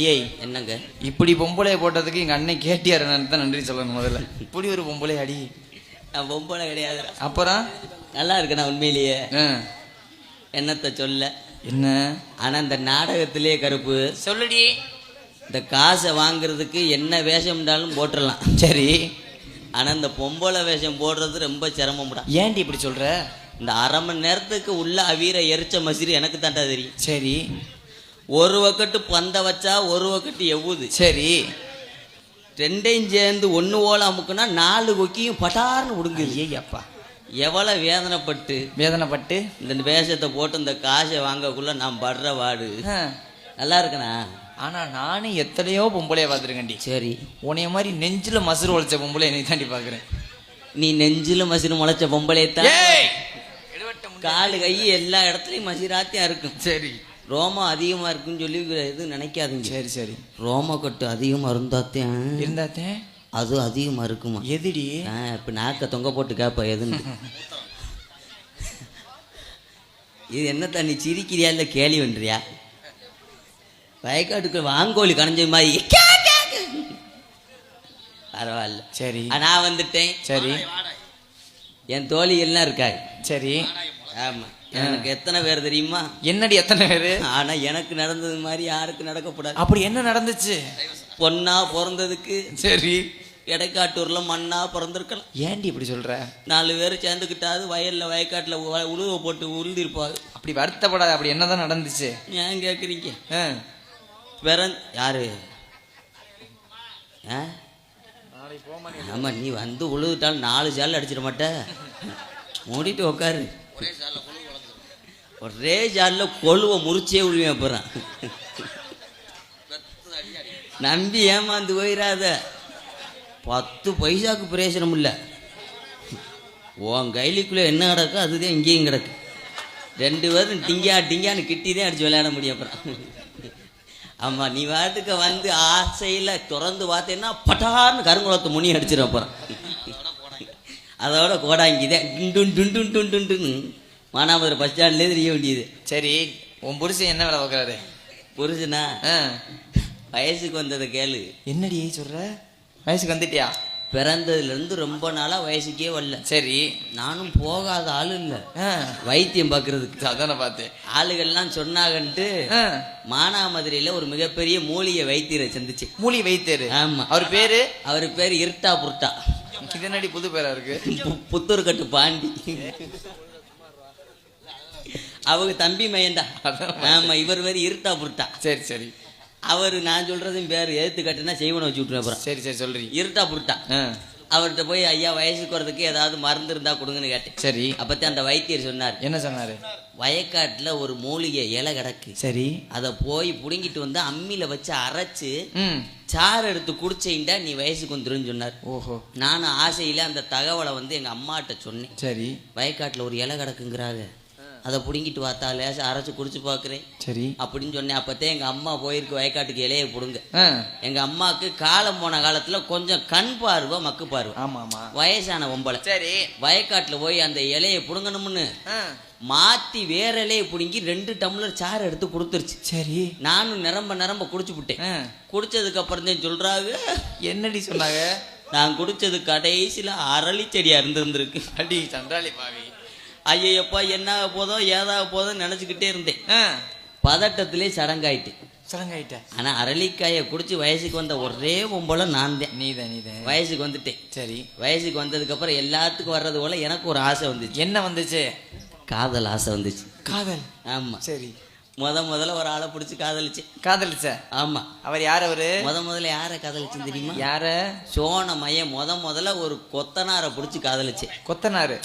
அடியே என்னங்க இப்படி பொம்பளைய போட்டதுக்கு எங்க அண்ணன் கேட்டியார் தான் நன்றி சொல்லணும். முதல்ல இப்படி ஒரு பொம்பளை அடி. நான் பொம்பளை கிடையாது. அப்புறம் நல்லா இருக்கு. நான் உண்மையிலேயே என்னத்த சொல்ல என்ன. ஆனா இந்த நாடகத்திலேயே கருப்பு சொல்லுடி. இந்த காசை வாங்குறதுக்கு என்ன வேஷம் இருந்தாலும் போட்டுடலாம். சரி. ஆனா இந்த பொம்பளை வேஷம் போடுறது ரொம்ப சிரமம்டா. ஏன்டி இப்படி சொல்ற? இந்த அரை மணி நேரத்துக்கு உள்ள அவீர எரிச்ச மசிறு எனக்கு தாண்டா தெரியும். சரி. ஒரு வக்கட்டு பந்த வச்சா ஒரு வக்கட்டு எவ்வுது. சரி. ரெண்டையும் சேர்ந்து ஒன்று ஓல அமுக்குனா 4 கொக்கியும் பட்டார்னு விடுங்குது. அப்பா எவ்வளோ வேதனைப்பட்டு இந்த வேஷத்தை போட்டு இந்த காசை வாங்கக்குள்ள நான் படுற வாடு நல்லா இருக்கணா. ஆனா நானும் எத்தனையோ பொம்பளைய பார்த்துருக்கேன்டி. சரி. உன்னைய மாதிரி நெஞ்சில மசுறு உழைச்ச பொம்பளை என்னை தாண்டி பாக்குறேன். நீ நெஞ்சில மசிறு முளைச்ச பொம்பளையத்தான். காலு கை எல்லா இடத்துலயும் மசிராத்தியா இருக்கும். சரி. ரோமம் அதிகமா இருக்குன்னு சொல்லி எதுவும் நினைக்காதீங்க. சரி சரி. ரோம கட்டு அதிகமா இருந்தாத்தே அது அதிகமா இருக்குமா? எதுடி? இப்ப நாக்க தொங்க போட்டு கேப்ப எதுன்னு. இது என்ன தண்ணி சிரிக்கிறியா இல்ல கேலி பண்றியா? வயக்காட்டுக்கு வாங்கோலி கணைஞ்ச மாதிரி பரவாயில்ல. சரி. நான் வந்துட்டேன். சரி. என் தோழி எல்லாம் இருக்காரு. சரி. ஆமா. எனக்கு எத்தனை பேர் தெரியுமா? என்னடி எத்தனை பேரு? ஆனா எனக்கு நடந்தது மாதிரி யாருக்கு நடக்கப்படாது. அப்படி என்ன நடந்துச்சு? பொண்ணா பிறந்ததுக்கு சரி எடைக்காட்டூர்ல மண்ணா பிறந்திருக்கலாம். ஏன்டி இப்படி சொல்ற? 4 பேர் சேர்ந்துக்கிட்டாது வயல்ல வயக்காட்டுல உழுவ போட்டு உழுதிருப்பாங்க. அப்படி வருத்தப்படாது. அப்படி என்னதான் நடந்துச்சு? ஏன் கேக்குறீங்க? யாரு? ஆமா, நீ வந்து உழுதுட்டாலும் 4 சால் அடிச்சிட மாட்ட. மூடிட்டு உக்காரு. ஒரே ஜாலில் கொழுவை முறிச்சே விழுவேன். போறான் நம்பி ஏமாந்து போயிடாத. 10 பைசாக்கு பிரயோஜனம் இல்லை. உன் கைலிக்குள்ளே என்ன கிடக்கு அதுதான் இங்கேயும் கிடக்கு. 2 பேரும் டிங்கான்னு கிட்டிதான் அடிச்சு விளையாட முடியும். அப்புறம் ஆமாம், நீ வாட்டுக்கு வந்து ஆசையில் திறந்து பார்த்தேன்னா பட்டார்னு கருங்குளத்தை முனி அடிச்சிட போகிறான். அதோட கோடாங்கிதான் டுண்டுன்னு மானாமதுரை பஸ் ஸ்டாண்ட்லேயே தெரிய வேண்டியது. சரி. உன் புருஷன் என்ன வேலை பார்க்குறாரு? புருஷனா வயசுக்கு வந்ததை கேளு. என்னடி சொல்ற? வயசுக்கு வந்துட்டியா? பிறந்ததுலேருந்து ரொம்ப நாளாக வயசுக்கே வரல. சரி. நானும் போகாத ஆளு இல்லை வைத்தியம் பார்க்கறதுக்கு. அதான பார்த்தேன். ஆளுகள்லாம் சொன்னாங்கன்ட்டு மானாமதுரையில் ஒரு மிகப்பெரிய மூலிகை வைத்தியரை சந்திச்சு. மூலிகை வைத்தியர்? ஆமாம். அவர் பேர் இருட்டா புருட்டா. இது என்னடி புது பேரா இருக்கு? புத்தூர் கட்டு பாண்டி. அவங்க தம்பி மையண்டா. ஆமா, இவர் பேர் இருட்டா புருட்டா. சரி சரி. அவர் நான் சொல்றதும் பேர் ஏத்து கட்டுனா செய்வனை வச்சு விட்டுருவேன். சரி சரி சொல்றீங்க. இருட்டா புருட்டா. அவர்கிட்ட போய் ஐயா வயசுக்கு வரதுக்கு ஏதாவது மருந்து இருந்தா கொடுங்கன்னு கேட்டேன். சரி. அப்பத்தான் அந்த வைத்தியர் சொன்னார். என்ன சொன்னாரு? வயக்காட்டுல ஒரு மூலிகை இலை கிடக்கு. சரி. அதை போய் புடுங்கிட்டு வந்து அம்மியில வச்சு அரைச்சு சாறு எடுத்து குடிச்சேன்டா நீ வயசுக்கு வந்துருன்னு சொன்னார். ஓஹோ. நானும் ஆசையில அந்த தகவலை வந்து எங்க அம்மாட்ட சொன்னேன். சரி. வயக்காட்டுல ஒரு இலை கிடக்குங்கிறாங்க, அதை பிடுங்கிட்டு பார்த்தா லேசா அரைச்சு குடிச்சு பார்க்குறேன். சரி அப்படின்னு சொன்னேன். அப்போத்தான் எங்கள் அம்மா போயிருக்கு வயக்காட்டுக்கு இலையை பிடுங்க. எங்கள் அம்மாவுக்கு காலம் போன காலத்தில் கொஞ்சம் கண் பார்வை மக்கு பார்வை. ஆமாம் ஆமாம். வயசான பொம்பளை. சரி. வயக்காட்டில் போய் அந்த இலையை பிடுங்கணும்னு மாற்றி வேற இலையை பிடுங்கி 2 டம்ளர் சாறு எடுத்து கொடுத்துருச்சு. சரி. நானும் நிரம்ப குடிச்சு விட்டேன். குடிச்சதுக்கு அப்புறம் தான் சொல்கிறாங்க. என்னடி சொன்னாங்க? நான் குடிச்சது கடைசியில் அரளி செடியாக இருந்திருக்கு. அடி சண்டாளி பாவி. ஐயப்பா என்ன போதோ ஏதாக போதும் நினச்சிக்கிட்டே இருந்தேன். பதட்டத்திலே சடங்காயிட்டேன். ஆனால் அரளிக்காயை குடிச்சு வயசுக்கு வந்த ஒரே பொம்பளை நான் தான். நீதான். வயசுக்கு வந்துட்டேன். சரி. வயசுக்கு வந்ததுக்கப்புறம் எல்லாத்துக்கும் வர்றது போல எனக்கு ஒரு ஆசை வந்துச்சு. என்ன வந்துச்சு? காதல் ஆசை வந்துச்சு. காதல்? ஆமாம். சரி. முதல்ல ஒரு ஆளை பிடிச்சி காதலிச்ச. ஆமா. அவர் யார்? அவரு முதல்ல யாரை காதலிச்சுன்னு தெரியுமா? யார? சோனமைய முதல்ல ஒரு கொத்தனாரை பிடிச்சி காதலிச்சேன். கொத்தனாரு?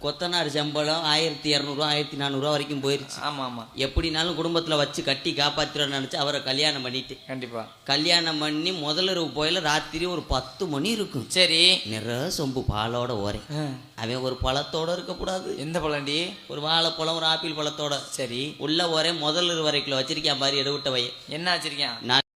கொத்தனார் சம்பளம் 1200 1400 வரைக்கும் போயிருச்சு. ஆமா ஆமா. எப்படினாலும் குடும்பத்துல வச்சு கட்டி காப்பாத்திரன்னு நினைச்சு அவரை கல்யாணம் பண்ணிட்டு. கண்டிப்பா. கல்யாணம் பண்ணி முதலிரவு போயில ராத்திரி ஒரு 10 மணி இருக்கும். சரி. நிற சொம்பு பாலோட ஓரே. அவன் ஒரு பழத்தோட இருக்கக்கூடாது. எந்த பழண்டி? ஒரு வாழைப்பழம் ஒரு ஆப்பிள் பழத்தோட. சரி. உள்ள ஒரே முதலிரவு வரைக்குள்ள வச்சிருக்கேன் பாரு எடுவிட்ட வைய. என்ன வச்சிருக்கேன்?